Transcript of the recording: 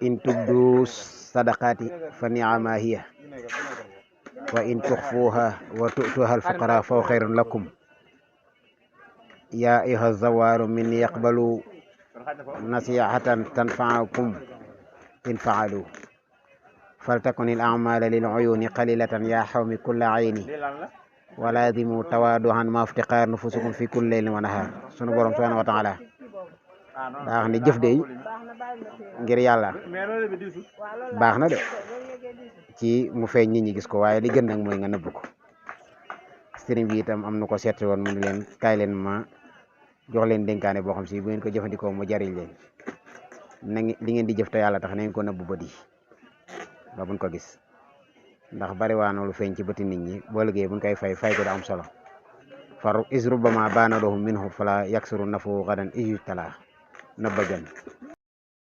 in tubdu sadaqati fa ni'ama hiya wa in tukhfuha wa tu'tuha al-fuqara fa khayrun lakum ya ayyuha zawaru min yaqbalu nasihatan tanfa'akum in fa'alu faltakun al-a'malu lil uyuni qalilatan ya hawmi kulla ayni wa lazimu tawaduhan ma iftiqar nufusukum fi kulli laylin wa nahar. Sunu borom subhanahu wa ta'ala daa wax ne jëf de ngir yàlla baax na de ci mu feeñ nit ñi gis ko, waaye li gën nag mooy nga nëbb ko. sëriñ bi itam am na ko seet woon mu ne leen kaay leen ma jox leen dénkaane boo xam si bu ngeen ko jëfandikoo mu jariñ leen na li ngeen di jëf te yàlla tax na ngeen ko nëbb bët yi ba buñ ko gis, ndax bari waa na lu feeñ ci bëti nit ñi boo liggéey buñ koy fay ko da am solo. far is rubbama baana lahum minhu fala yaksuru nafu gadan iyutala nëbba gën